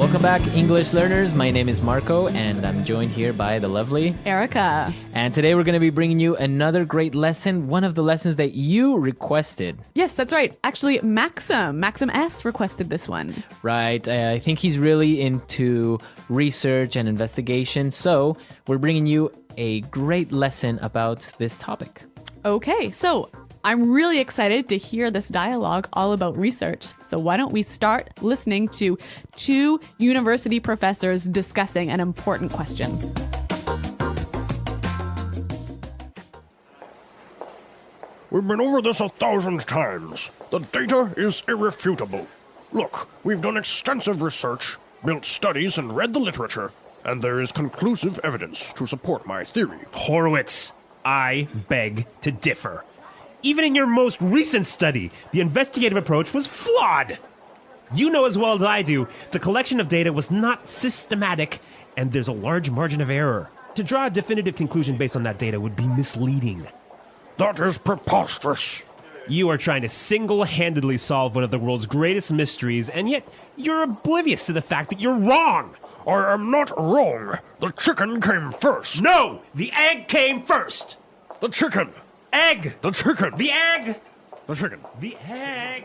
Welcome back, English learners. My name is Marco, and I'm joined here by the lovely Erica. And today we're going to be bringing you another great lesson, one of the lessons that you requested. Yes, that's right. Actually, Maxim S requested this one. Right. I think he's really into research and investigation, so we're bringing you a great lesson about this topic. Okay, so I'm really excited to hear this dialogue all about research. So why don't we start listening to two university professors discussing an important question. We've been over this 1,000 times. The data is irrefutable. Look, we've done extensive research, built studies, and read the literature, and there is conclusive evidence to support my theory. Horowitz, I beg to differ. Even in your most recent study, the investigative approach was flawed. You know as well as I do, the collection of data was not systematic, and there's a large margin of error. To draw a definitive conclusion based on that data would be misleading. That is preposterous. You are trying to single-handedly solve one of the world's greatest mysteries, and yet you're oblivious to the fact that you're wrong. I am not wrong. The chicken came first. No! The egg came first! The chicken. Egg! The chicken. The egg! The chicken. The egg!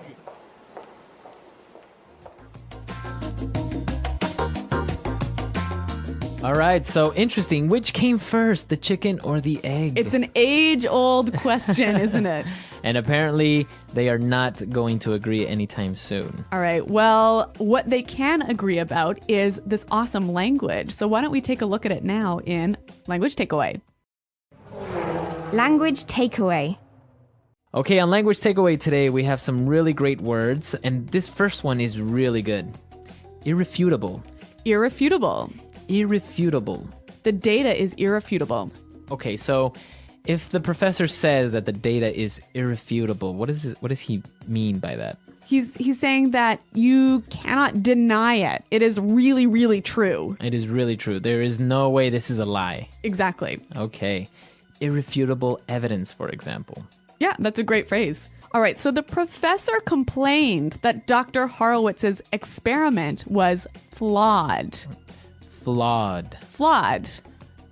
All right, so interesting. Which came first, the chicken or the egg? It's an age-old question, isn't it? And apparently, they are not going to agree anytime soon. All right, well, what they can agree about is this awesome language. So why don't we take a look at it now in Language Takeaway. Language takeaway. Okay, on Language Takeaway today, we have some really great words, and this first one is really good. Irrefutable. Irrefutable. Irrefutable. The data is irrefutable. Okay, so if the professor says that the data is irrefutable, what does he mean by that? He's saying that you cannot deny it. It is really, really true. It is really true. There is no way this is a lie. Exactly. Okay. Irrefutable evidence, for example. Yeah, that's a great phrase. All right, so the professor complained that Dr. Horowitz's experiment was flawed. Flawed. Flawed.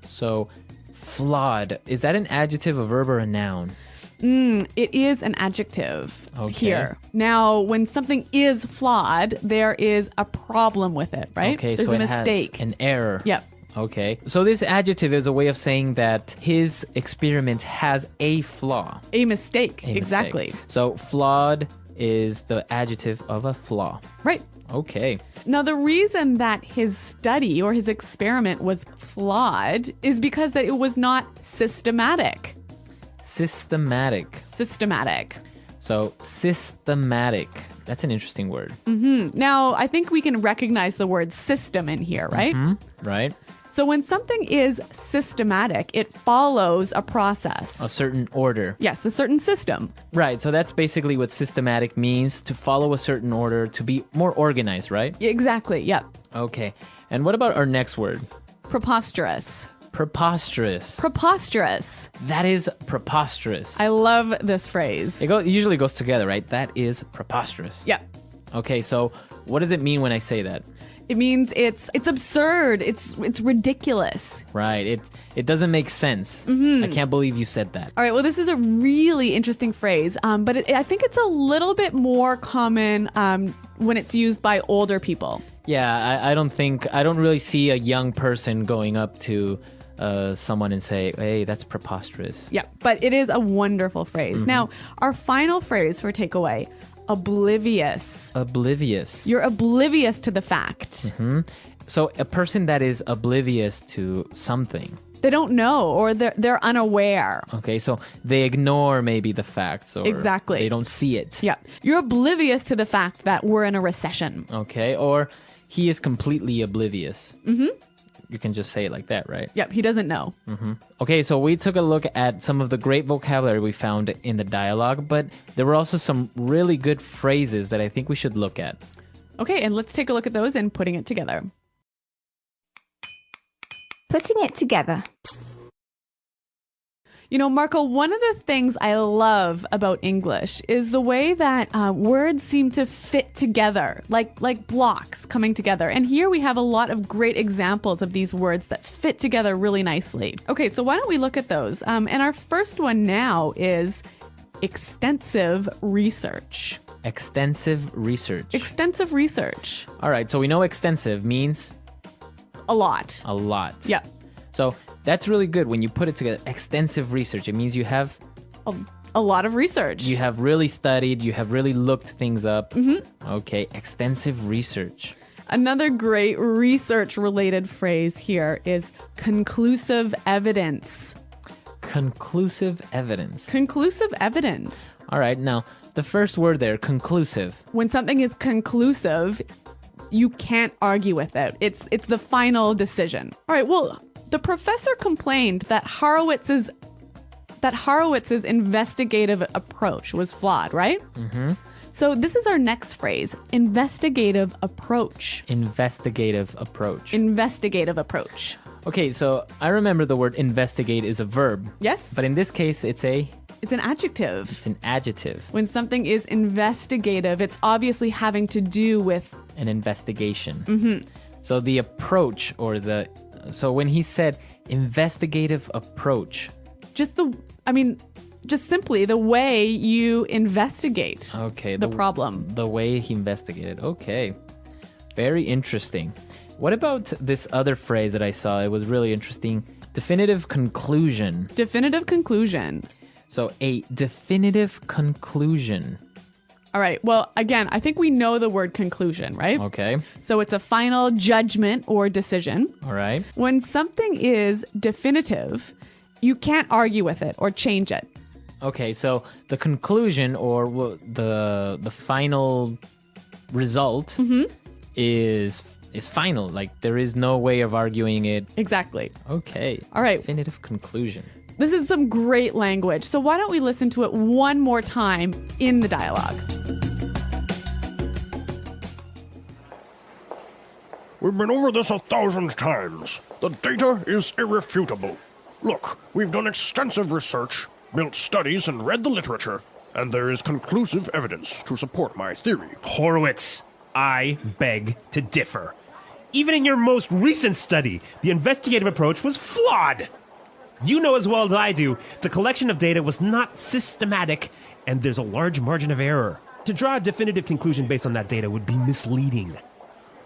So, flawed. Is that an adjective, a verb, or a noun? It is an adjective Okay. here. Now, when something is flawed, there is a problem with it, right? Okay, There's so a it mistake. has an error. Yep. Okay. So this adjective is a way of saying that his experiment has a flaw. A mistake. A Exactly. mistake. So flawed is the adjective of a flaw. Right. Okay. Now, the reason that his study or his experiment was flawed is because that it was not systematic. Systematic. Systematic. So systematic. That's an interesting word. Now, I think we can recognize the word system in here, right? Right? So when something is systematic, it follows a process. A certain order. Yes, a certain system. Right. So that's basically what systematic means, to follow a certain order, to be more organized, right? Exactly, yep. Okay. And what about our next word? Preposterous. Preposterous. Preposterous. That is preposterous. I love this phrase. It usually goes together, right? That is preposterous. Yep. Okay, so what does it mean when I say that? It means it's absurd. It's ridiculous. Right. It doesn't make sense. I can't believe you said that. All right, well, this is a really interesting phrase, but I think it's a little bit more common when it's used by older people. Yeah, I don't really see a young person going up to someone and say, hey, that's preposterous. Yeah, but it is a wonderful phrase. Now, our final phrase for takeaway, oblivious. Oblivious. You're oblivious to the fact. So a person that is oblivious to something. They don't know, or they're unaware. Okay, so they ignore maybe the facts, or Exactly. they don't see it. Yeah, you're oblivious to the fact that we're in a recession. Okay, or he is completely oblivious. You can just say it like that, right? Yep, he doesn't know. Okay, so we took a look at some of the great vocabulary we found in the dialogue, but there were also some really good phrases that I think we should look at. Okay, and let's take a look at those and putting it together. Putting it together. You know, Marco, one of the things I love about English is the way that words seem to fit together, like blocks coming together. And here we have a lot of great examples of these words that fit together really nicely. Okay, so why don't we look at those? And our first one now is extensive research. Extensive research. Extensive research. All right, so we know extensive means A lot. a lot. Yeah. So that's really good when you put it together. Extensive research. It means you have A lot of research. you have really studied, you have really looked things up. Okay, extensive research. Another great research-related phrase here is conclusive evidence. Conclusive evidence. Conclusive evidence. All right, now the first word there, conclusive. When something is conclusive, you can't argue with it. It's the final decision. All right, well, the professor complained that Horowitz's investigative approach was flawed, right? Mm-hmm. So this is our next phrase, investigative approach. Investigative approach. Investigative approach. Okay, so I remember the word investigate is a verb. Yes? But in this case, it's an It's an adjective. adjective, When something is investigative, it's obviously having to do with an investigation. Mm-hmm. So the approach so when he said investigative approach, just simply the way you investigate okay, the problem. the way he investigated. Okay, very interesting. What about this other phrase that I saw? It was really interesting. Definitive conclusion. Definitive conclusion. So a definitive conclusion. All right. Well, again, I think we know the word conclusion, right? Okay. So it's a final judgment or decision. All right. When something is definitive, you can't argue with it or change it. Okay. So the conclusion or the final result is final. Like there is no way of arguing it. Exactly. Okay. All right. Definitive conclusion. This is some great language. So why don't we listen to it one more time in the dialogue? We've been over this 1,000 times. The data is irrefutable. Look, we've done extensive research, built studies, and read the literature, and there is conclusive evidence to support my theory. Horowitz, I beg to differ. Even in your most recent study, the investigative approach was flawed. You know as well as I do, the collection of data was not systematic, and there's a large margin of error. To draw a definitive conclusion based on that data would be misleading.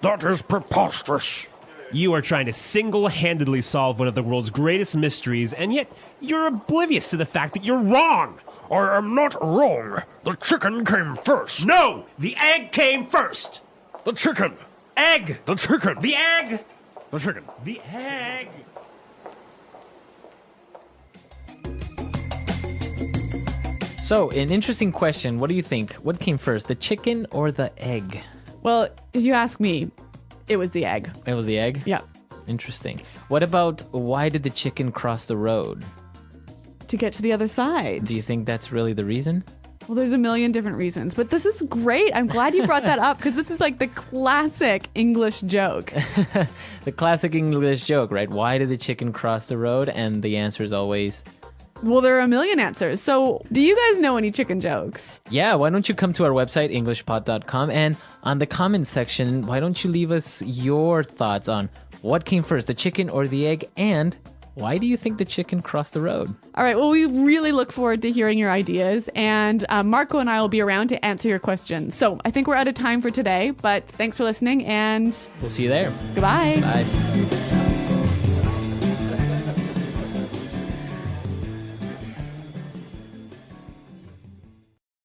That is preposterous. You are trying to single-handedly solve one of the world's greatest mysteries, and yet you're oblivious to the fact that you're wrong. I am not wrong. The chicken came first. No! The egg came first! The chicken. Egg! The chicken. The egg! The chicken. The egg! So an interesting question. What do you think? What came first, the chicken or the egg? Well, if you ask me, it was the egg. It was the egg? Yeah. Interesting. What about why did the chicken cross the road? To get to the other side. Do you think that's really the reason? Well, there's a million different reasons, but this is great. I'm glad you brought that up because this is like the classic English joke. The classic English joke, right? Why did the chicken cross the road? And the answer is always, Well, there are a million answers. So do you guys know any chicken jokes? yeah, why don't you come to our website, englishpod.com, and on the comments section, why don't you leave us your thoughts on what came first, the chicken or the egg, and why do you think the chicken crossed the road? All right. Well, we really look forward to hearing your ideas, and Marco and I will be around to answer your questions. So I think we're out of time for today, but thanks for listening, and We'll see you there. goodbye. Bye.